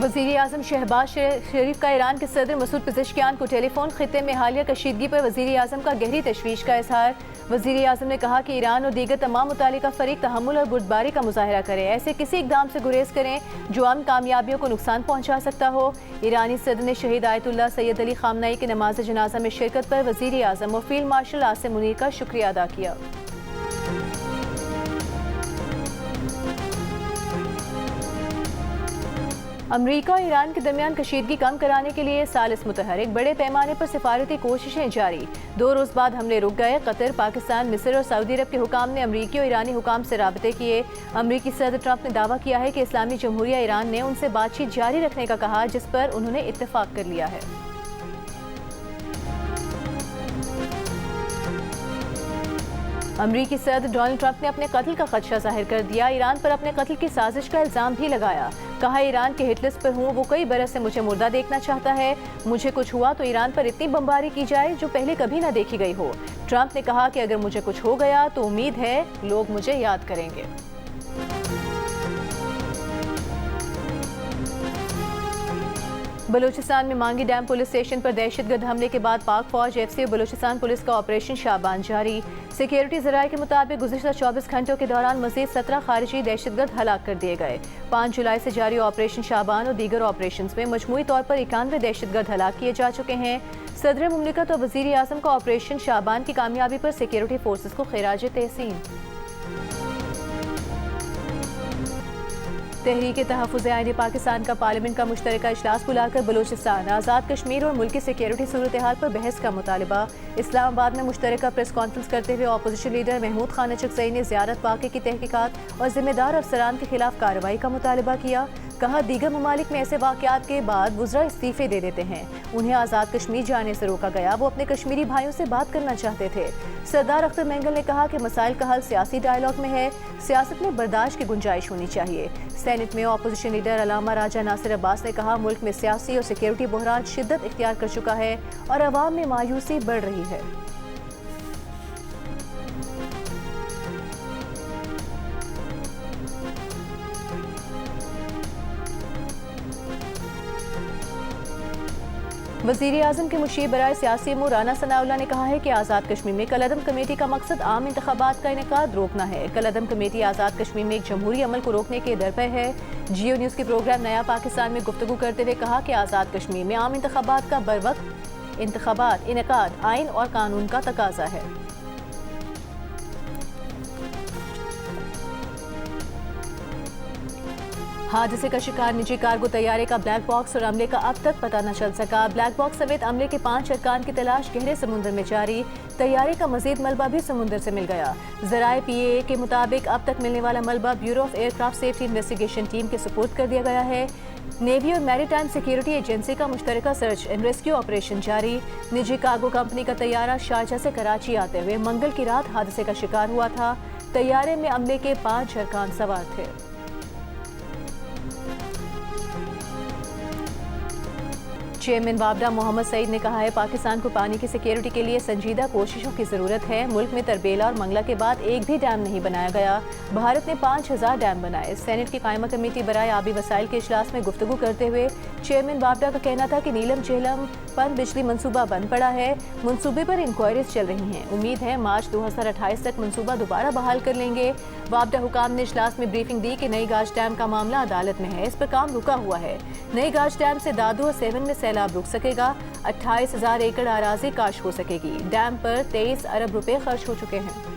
वज़ीर आज़म शहबाज शरीफ का ईरान के सदर मसूद पेज़ेश्कियान को टेलीफोन खित्ते में हालिया कशीदगी पर वज़ीर आज़म का गहरी तशवीश का इजहार। वज़ीर आज़म ने कहा कि ईरान और दीगर तमाम मुतालिका फ़रीक तहम्मुल और बुर्दबारी का मुज़ाहरा करें, ऐसे किसी इक़दाम से गुरेज करें जो अमन कामयाबियों को नुकसान पहुँचा सकता हो। ईरानी सदर ने शहीद आयतुल्लाह सैयद अली ख़ामनेई की नमाज जनाजा में शिरकत पर वज़ीर आज़म और फील्ड मार्शल आसिम मुनीर का शुक्रिया अदा किया। अमरीका और ईरान के दरमियान कशीदगी कम कराने के लिए सालिस मुतहरिक बड़े पैमाने पर सिफारती कोशिशें जारी। 2 रोज़ बाद हमले रुक गए। कतर, पाकिस्तान, मिस्र और सऊदी अरब के हुकाम ने अमरीकी और ईरानी हुकाम से राबते किए। अमरीकी सदर ट्रंप ने दावा किया है कि इस्लामी जमहूरिया ईरान ने उनसे बातचीत जारी रखने का कहा, जिस पर उन्होंने इत्तेफाक कर लिया है। अमरीकी सदर डोनाल्ड ट्रंप ने अपने कत्ल का खदशा जाहिर कर दिया। ईरान पर अपने कत्ल की साजिश का इल्ज़ाम भी लगाया। कहा, ईरान के हिट लिस्ट पर हूँ, वो कई बरस से मुझे मुर्दा देखना चाहता है। मुझे कुछ हुआ तो ईरान पर इतनी बमबारी की जाए जो पहले कभी ना देखी गई हो। ट्रंप ने कहा कि अगर मुझे कुछ हो गया तो उम्मीद है लोग मुझे याद करेंगे। बलूचिस्तान में मांगी डैम पुलिस स्टेशन पर दहशतगर्द हमले के बाद पाक फौज, एफसी और बलूचिस्तान पुलिस का ऑपरेशन शाबान जारी। सिक्योरिटी ज़राए के मुताबिक गुज़िश्ता 24 घंटों के दौरान मज़ीद 17 खारिजी दहशतगर्द हलाक कर दिए गए। 5 जुलाई से जारी ऑपरेशन शाबान और दीगर ऑपरेशन में मजमूई तौर पर 91 दहशतगर्द हलाक किए जा चुके हैं। सदर मुमलिकत और वज़ीर आज़म का ऑपरेशन शाबान की कामयाबी पर सिक्योरिटी फोर्सेस को खिराज तहसीन। तहरीक तहफ़्फ़ुज़ आईन पाकिस्तान का पार्लियामेंट का मुश्तरका इजलास बुलाकर बलूचिस्तान, आज़ाद कश्मीर और मुल्क की सिक्योरिटी सूरत हाल पर बहस का मुतालबा। इस्लामाबाद में मुश्तरका प्रेस कॉन्फ्रेंस करते हुए अपोजिशन लीडर महमूद खान अचकज़ई ने ज़ियारत वाक़े की तहकीकात और ज़िम्मेदार अफसरान के खिलाफ कार्रवाई का मुतालबा किया। कहा, दीगर ममालिक में ऐसे वाक़यात के बाद वुज़रा इस्तीफ़े दे देते हैं। उन्हें आज़ाद कश्मीर जाने से रोका गया। वो अपने कश्मीरी भाइयों से बात करना चाहते थे। सरदार अख्तर मेंगल ने कहा कि मसाइल का हल सियासी डायलॉग में है, सियासत में बर्दाश्त की गुंजाइश होनी चाहिए। सेनेट में अपोजिशन लीडर अलामा राजा नासिर अब्बास ने कहा, मुल्क में सियासी और सिक्योरिटी बहरान शिद्दत इख्तियार कर चुका है और अवाम में मायूसी बढ़ रही है। वज़ीर आज़म के मुशीर बराए सियासी अमूर राना सनाउल्लाह ने कहा है कि आज़ाद कश्मीर में कलअदम कमेटी का मकसद आम इंतखाबात का इनेकाद रोकना है। कलअदम कमेटी आज़ाद कश्मीर में एक जमहूरी अमल को रोकने के दर पर है। जियो न्यूज़ के प्रोग्राम नया पाकिस्तान में गुफ्तगू करते हुए कहा कि आज़ाद कश्मीर में आम इंतखाबात का बरवक्त इंतखाबात इनेकाद आइन और कानून का तकाजा है। हादसे का शिकार निजी कार्गो तैयारे का ब्लैक बॉक्स और अमले का अब तक पता न चल सका। ब्लैक बॉक्स समेत अमले के 5 अरकान की तलाश गहरे समुद्र में जारी। तैयारे का मजीद मलबा भी समुद्र से मिल गया। ज़राए PAA के मुताबिक अब तक मिलने वाला मलबा bureau of aircraft safety investigation team के सुपुर्द कर दिया गया है। नेवी और मैरीटाइम सिक्योरिटी एजेंसी का मुश्तरका सर्च एंड रेस्क्यू ऑपरेशन जारी। निजी कार्गो कंपनी का तैयारा शारजा से कराची आते हुए मंगल की रात हादसे का शिकार हुआ था। तैयारे में अमले के 5 अरकान सवार थे। चेयरमैन वाबडा मोहम्मद सईद ने कहा है, पाकिस्तान को पानी की सिक्योरिटी के लिए संजीदा कोशिशों की ज़रूरत है। मुल्क में तरबेला और मंगला के बाद एक भी डैम नहीं बनाया गया। भारत ने 5000 डैम बनाए। सेनेट की कायमा कमेटी बराए आबी वसाइल के इजलास में गुफ्तगू करते हुए चेयरमैन वाबडा का कहना था कि नीलम झेलम पन बिजली मनसूबा बंद पड़ा है। मनसूबे पर इंक्वायरीज चल रही हैं। उम्मीद है मार्च 2028 तक मनसूबा दोबारा बहाल कर लेंगे। वाबडा हुकाम ने इजलास में ब्रीफिंग दी कि नई गाज डैम का मामला अदालत में है, इस पर काम रुका हुआ है। नई गाज डैम से दादू और सेवन में सैलाब रुक सकेगा। 28,000 एकड़ आराजी काश हो सकेगी। डैम पर 23 अरब रुपए खर्च हो चुके हैं।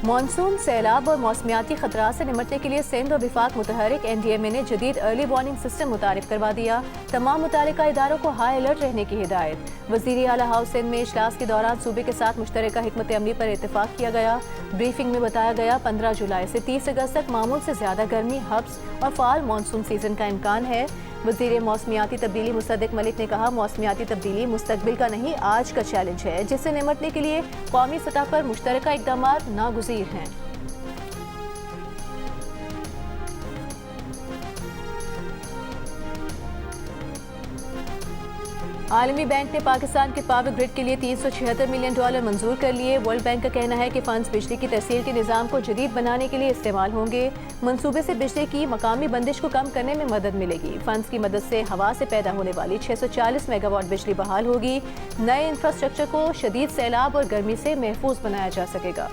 मानसून, सैलाब और मौसमियाती खतरात से निमटने के लिए सिंध और विफाक मुतहरिक NDMA ने जदीद अर्ली वार्निंग सिस्टम मुतारिफ करवा दिया। तमाम मुतालिका इदारों को हाई अलर्ट रहने की हिदायत। वज़ीर आला हाउस सिंध में इजलास के दौरान सूबे के साथ मुश्तरका हिकमत अमली पर इत्तेफाक किया गया। ब्रीफिंग में बताया गया 15 जुलाई से 30 अगस्त तक मामूल से ज्यादा गर्मी, हब्स और फाल मानसून सीजन का इम्कान है। वज़ीर मौसमियाती तब्दीली मुसद्दिक मलिक ने कहा, मौसमियाती तब्दीली मुस्तकबिल का नहीं आज का चैलेंज है, जिससे निमटने के लिए कौमी सतह पर मुश्तरका इक़दामात नागुज़ीर हैं। आलमी बैंक ने पाकिस्तान के पावर ग्रिड के लिए $376 मिलियन मंजूर कर लिए। वर्ल्ड बैंक का कहना है कि फंड्स बिजली की तहसील के निज़ाम को जदीद बनाने के लिए इस्तेमाल होंगे। मंसूबे से बिजली की मकामी बंदिश को कम करने में मदद मिलेगी। फंड्स की मदद से हवा से पैदा होने वाली 640 मेगावाट बिजली बहाल होगी। नए इंफ्रास्ट्रक्चर को शदीद सैलाब और गर्मी से महफूज बनाया जा सकेगा।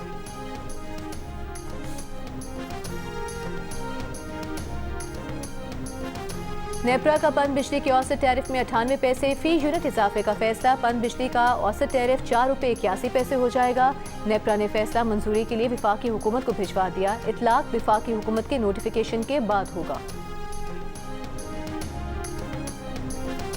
नेपरा का पन बिजली के औसत टैरिफ में 98 पैसे फी यूनिट इजाफे का फैसला। पन बिजली का औसत टैरिफ ₹4.81 हो जाएगा। नेपरा ने फैसला मंजूरी के लिए विफाकी हुकूमत को भिजवा दिया। इतलाक विफाकी हुकूमत के नोटिफिकेशन के बाद होगा।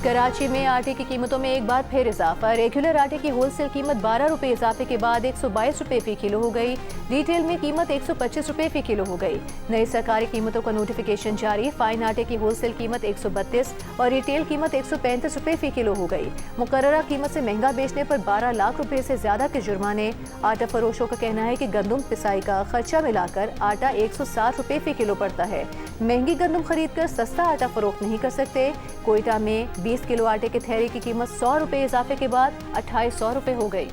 कराची में आटे की कीमतों में एक बार फिर इजाफा। रेगुलर आटे की होलसेल कीमत ₹12 इजाफे के बाद ₹122 फी किलो हो गई। रिटेल में कीमत ₹125 फी किलो हो गई। नई सरकारी कीमतों का नोटिफिकेशन जारी। फाइन आटे की होलसेल कीमत 132 और रिटेल कीमत ₹135 फी किलो हो गई। मुकर्ररा कीमत से महंगा बेचने पर ₹12 लाख से ज्यादा के जुर्माने। आटा फरोशों का कहना है कि गंदम पिसाई का खर्चा मिलाकर आटा ₹160 फी किलो पड़ता है। महंगी गंदम खरीद कर सस्ता आटा फरोख्त नहीं कर सकते। कोयटा में 20 किलो आटे के थैले की कीमत ₹100 इजाफे के बाद ₹2800 हो गई।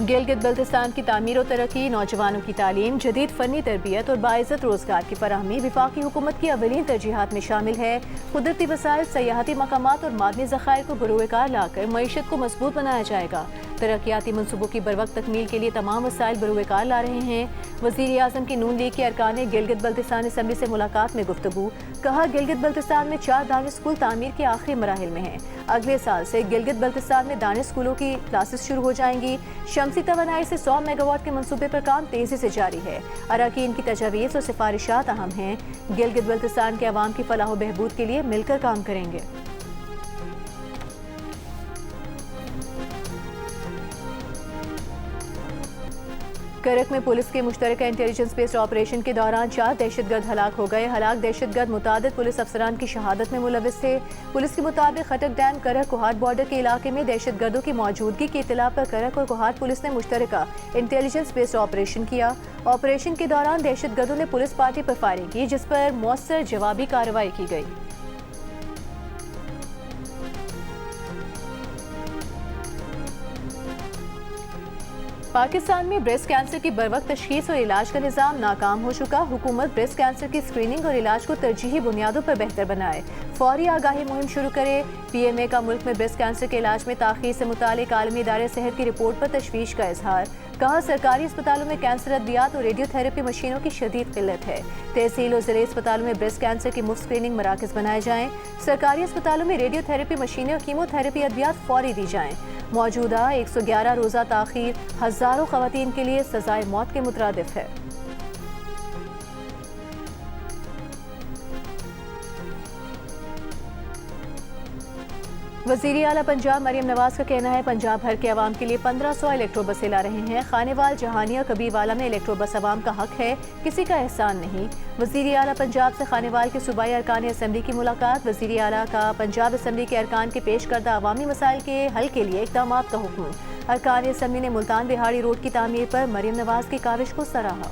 गिलगित बल्तिस्तान की तामीर और तरक्की, नौजवानों की तालीम, जदीद फनी तरबियत और बाइज़्ज़त रोजगार की फराहमी विफाकी हुकूमत की अवलीन तरजीहात में शामिल है। कुदरती वसाइल, सयाहती मकामात और मादनी ज़खायर को बरूएकार लाकर मईशत को मजबूत बनाया जाएगा। तरक्याती मनसूबों की बरवक्त तकमील के लिए तमाम वसाइल बरूएकार ला रहे हैं। वज़ीर आज़म की नून लीग के अरकान ने गिलगित बल्तिस्तान असम्बली से मुलाकात में गुफ्तगू। कहा, गिलगित बल्तिस्तान में 4 दानिश स्कूल तामीर के आखिरी मराहिल में हैं। अगले साल से गिलगित बल्तिस्तान में दानिश स्कूलों की क्लासेस शुरू हो जाएंगी। शमसी तवानाई से 100 मेगावाट के मंसूबे पर काम तेजी से जारी है। अरकान की तजावीज़ और सिफारिशात अहम हैं। गिलगित बल्तिस्तान के अवाम की फलाह व बहबूद के लिए मिलकर काम करेंगे। करक में पुलिस के मुश्तरका इंटेलिजेंस बेस्ड ऑपरेशन के दौरान 4 दहशतगर्द हलाक हो गए। हलाक दहशतगर्द मुतादिद पुलिस अफसरान की शहादत में मुलविस थे। पुलिस के मुताबिक खटक डैम करक कोहाट बॉर्डर के इलाके में दहशतगर्दों की मौजूदगी की इत्तला पर करक और कोहाट पुलिस ने मुश्तरका इंटेलिजेंस बेस्ड ऑपरेशन किया। ऑपरेशन के दौरान दहशतगर्दों ने पुलिस पार्टी पर फायरिंग की, जिस पर मौसर जवाबी कार्रवाई की गई। पाकिस्तान में ब्रेस्ट कैंसर की बरवक्त तशखीस और इलाज का निज़ाम नाकाम हो चुका। हुकूमत ब्रेस्ट कैंसर की स्क्रीनिंग और इलाज को तरजीही बुनियादों पर बेहतर बनाए, फौरी आगाही मुहिम शुरू करे। PMA का मुल्क में ब्रेस्ट कैंसर के इलाज में ताख़ीर से मुतालिक आलमी इदारे सेहत की रिपोर्ट पर तशवीश का इजहार। कहा, सरकारी अस्पतालों में कैंसर अद्वियात और रेडियोथेरेपी मशीनों की शदीद किल्लत है। तहसील और ज़िले अस्पतालों में ब्रेस्ट कैंसर की मुफ्त स्क्रीनिंग मराकज़ बनाए जाएँ। सरकारी अस्पतालों में रेडियोथेरेपी मशीनें और कीमोथेरेपी अद्वियात फौरी दी जाएँ। मौजूदा 111 रोज़ा ताख़ीर हज़ारों ख़वातीन के लिए सज़ाए मौत के मुतरादिफ है। वज़ीर आला पंजाब मरियम नवाज का कहना है, पंजाब भर के अवाम के लिए 1500 इलेक्ट्रो बसें ला रहे हैं। खानेवाल, जहानिया, कबीरवाला में इलेक्ट्रो बस अवाम का हक है, किसी का एहसान नहीं। वज़ीर आला पंजाब से खानेवाल के सूबाई अरकान असम्बली की मुलाकात। वज़ीर आला का पंजाब असम्बली के अरकान के पेश करदा अवामी मसाइल के हल के लिए इक़दामात का हुक्म। अरकान असम्बली ने मुल्तान बिहाड़ी रोड की तामीर पर मरियम नवाज की काविश को सराहा।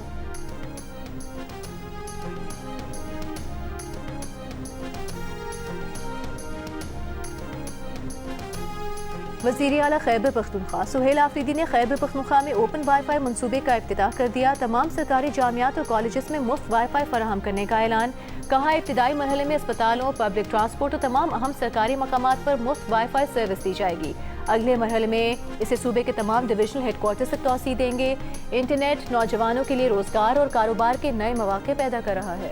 वज़ीर आला खैबर पख्तूनख्वा सुहेल आफरीदी ने खैबर पख्तूनख्वा में ओपन वाईफाई मनसूबे का इफ्तिताह कर दिया। तमाम सरकारी जामियात और कॉलेजेस में मुफ्त वाईफाई फराहम करने का ऐलान। कहा, इब्तिदाई मरहले में अस्पतालों, पब्लिक ट्रांसपोर्ट और तमाम अहम सरकारी मकामात पर मुफ्त वाईफाई सर्विस दी जाएगी। अगले मरहले में इसे सूबे के तमाम डिविजनल हेडक्वार्टर तक तौसीह देंगे। इंटरनेट नौजवानों के लिए रोजगार और कारोबार के नए मौके पैदा कर रहा है।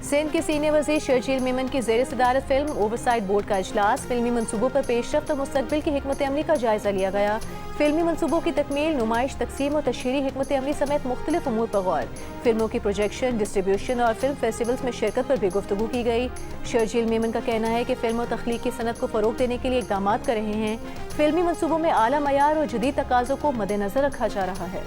सिंध के सीनियर वज़ीर शर्जील मेमन की ज़ेर सदारत फिल्म ओवरसाइट बोर्ड का इजलास। फिल्मी मनसूबों पर पेशरफ्त और मुस्तकबिल की हिकमत अमली का जायजा लिया गया। फिल्मी मनसूबों की तकमील, नुमाइश, तकसीम और तशहीरी हिकमत अमली समेत मुख्तलिफ उमूर पर गौर। फिल्मों की प्रोजेक्शन, डिस्ट्रीब्यूशन और फिल्म फेस्टिवल्स में शिरकत पर भी गुफ्तगू की गई। शर्जील मेमन का कहना है कि फिल्म और तख्लीक की सनत को फ़रोग देने के लिए इक़दाम कर रहे हैं। फिल्मी मनसूबों में आला मयार और जदीद तकाज़ों को मद्देनज़र रखा जा रहा है।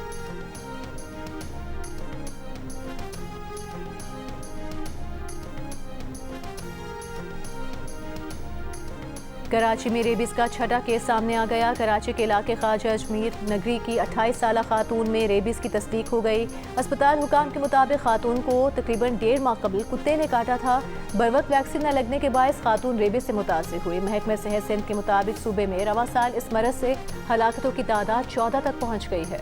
कराची में रेबीज का छठा केस सामने आ गया। कराची के इलाके ख्वाजा अजमीर नगरी की 28 साला खातून में रेबीज की तस्दीक हो गई। अस्पताल हुकाम के मुताबिक खातून को तकरीबन 1.5 माह कबल कुत्ते ने काटा था। बरवक्त वैक्सीन न लगने के बायस खातून रेबीज से मुतासिर हुई। महकमा सेहत सिंध के मुताबिक सूबे में रवा साल इस मरज से हलाकतों की तादाद 14 तक पहुँच गई है।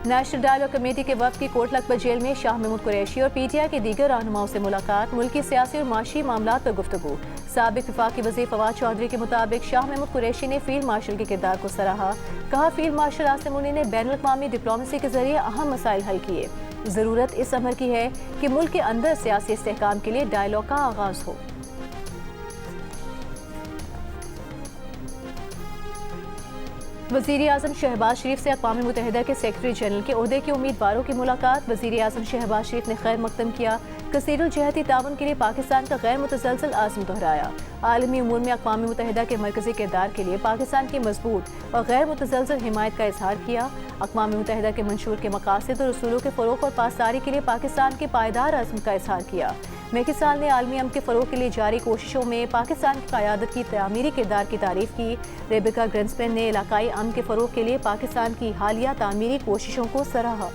नेशनल डायलॉग कमेटी के वफ्द की कोट लखपत जेल में शाह महमूद कुरैशी और पीटीआई के दीगर रहनुमाओं से मुलाकात। मुल्की सियासी और माशी मामलात पर गुफ्तगू। साबिक वफाकी वज़ीर फवाद चौधरी के मुताबिक शाह महमूद कुरैशी ने फील्ड मार्शल के किरदार को सराहा। कहा, फील्ड मार्शल आसिम मुनी ने बैनुल अक़वामी डिप्लोमेसी के जरिए अहम मसाइल हल किए। ज़रूरत इस अमर की है कि मुल्क के अंदर सियासी इस्तेहकाम के लिए डायलॉग का आगाज़ हो। वज़ीर-ए-आज़म शहबाज शरीफ से अक़वाम मुत्तहिदा के सेक्रेटरी जनरल के ओहदे के उम्मीदवारों की मुलाकात। वज़ीर-ए-आज़म शहबाज शरीफ ने खैर मकदम किया। कसीरुल जहती ताउन के लिए पाकिस्तान का गैर मुतसलसल आज़म दोहराया। आलमी उमूर में अक़वाम मुत्तहिदा के मरकज़ी किरदार के लिए पाकिस्तान की मजबूत और गैर मुतसलसल हिमायत का इजहार किया। अक़वाम मुत्तहिदा के मंशूर के मकासद और उसूलों के फ़रोग़ और पासदारी के लिए पाकिस्तान के पायदार आज़म का इजहार किया। मेकिसाल ने आलमी अमन के फ़रोग़ के लिए जारी कोशिशों में पाकिस्तान की क़यादत की तामीरी किरदार की तारीफ़ की। रेबेका ग्रिंसपैन ने इलाकाई अमन के फ़रोग़ के लिए पाकिस्तान की हालिया तामीरी कोशिशों को सराहा।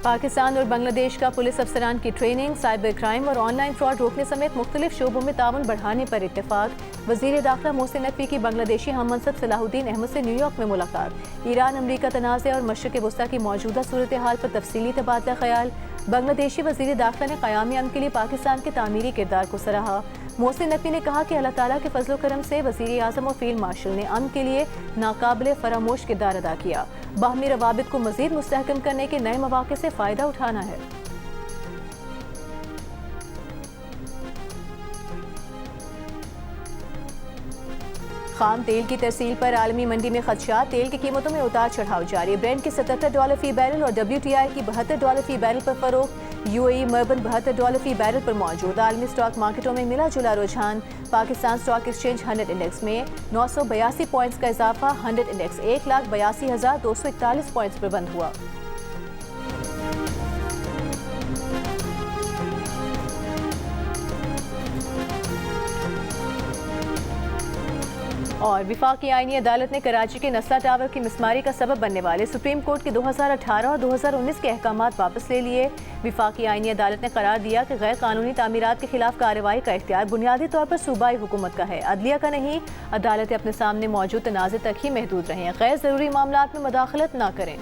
पाकिस्तान और बांग्लादेश का पुलिस अफसरान की ट्रेनिंग, साइबर क्राइम और ऑनलाइन फ्रॉड रोकने समेत मुख्तलिफ शोबों में ताउन बढ़ाने पर इत्तेफाक। वज़ीर दाखिला मोहसिन नकवी की बांग्लादेशी हम मनसब सलाहुद्दीन अहमद से न्यूयॉर्क में मुलाकात। ईरान अमरीका तनाज़े और मशरिक़ वस्ता की मौजूदा सूरत हाल पर तफसीली तबादला ख्याल। बांग्लादेशी वज़ीर दाखिला ने क़यामी अमन के लिए पाकिस्तान के तामीरी किरदार को सराहा। मोहसिन नकवी ने कहा कि अल्लाह ताला के फजल करम से वज़ीर-ए-आज़म और फील्ड मार्शल ने अमन के लिए नाकाबिले फरामोश किरदार अदा किया। बाहमी रवाबित को मज़ीद मुस्तहकम करने के नए मौक़े से फ़ायदा उठाना है। खाम तेल की तरसील पर आलमी मंडी में खदशात। तेल की कीमतों में उतार चढ़ाव जारी। ब्रेंट के $77 फी बैरल और WTI की $72 फी बैरल पर फरोख्त। UAE मर्बन $72 फी बैरल पर मौजूद। आलमी स्टॉक मार्केटों में मिला जुला रुझान। पाकिस्तान स्टॉक एक्सचेंज 100 इंडेक्स में 982 पॉइंट्स का इजाफा। 100 इंडेक्स 1,82,241 पॉइंट्स पर बंद हुआ। और विफाकी आईनी अदालत ने कराची के नस्ला टावर की मिसमारी का सबब बनने वाले सुप्रीम कोर्ट के 2018 और 2019 के अहकामात वापस ले लिए। विफाकी आईनी अदालत ने करार दिया कि गैर कानूनी तामीरात के खिलाफ कार्रवाई का इख्तियार बुनियादी तौर पर सूबाई हुकूमत का है, अदलिया का नहीं। अदालतें अपने सामने मौजूद तनाज़े तक ही महदूद रहें, गैर ज़रूरी मामलात में मुदाखलत न करें।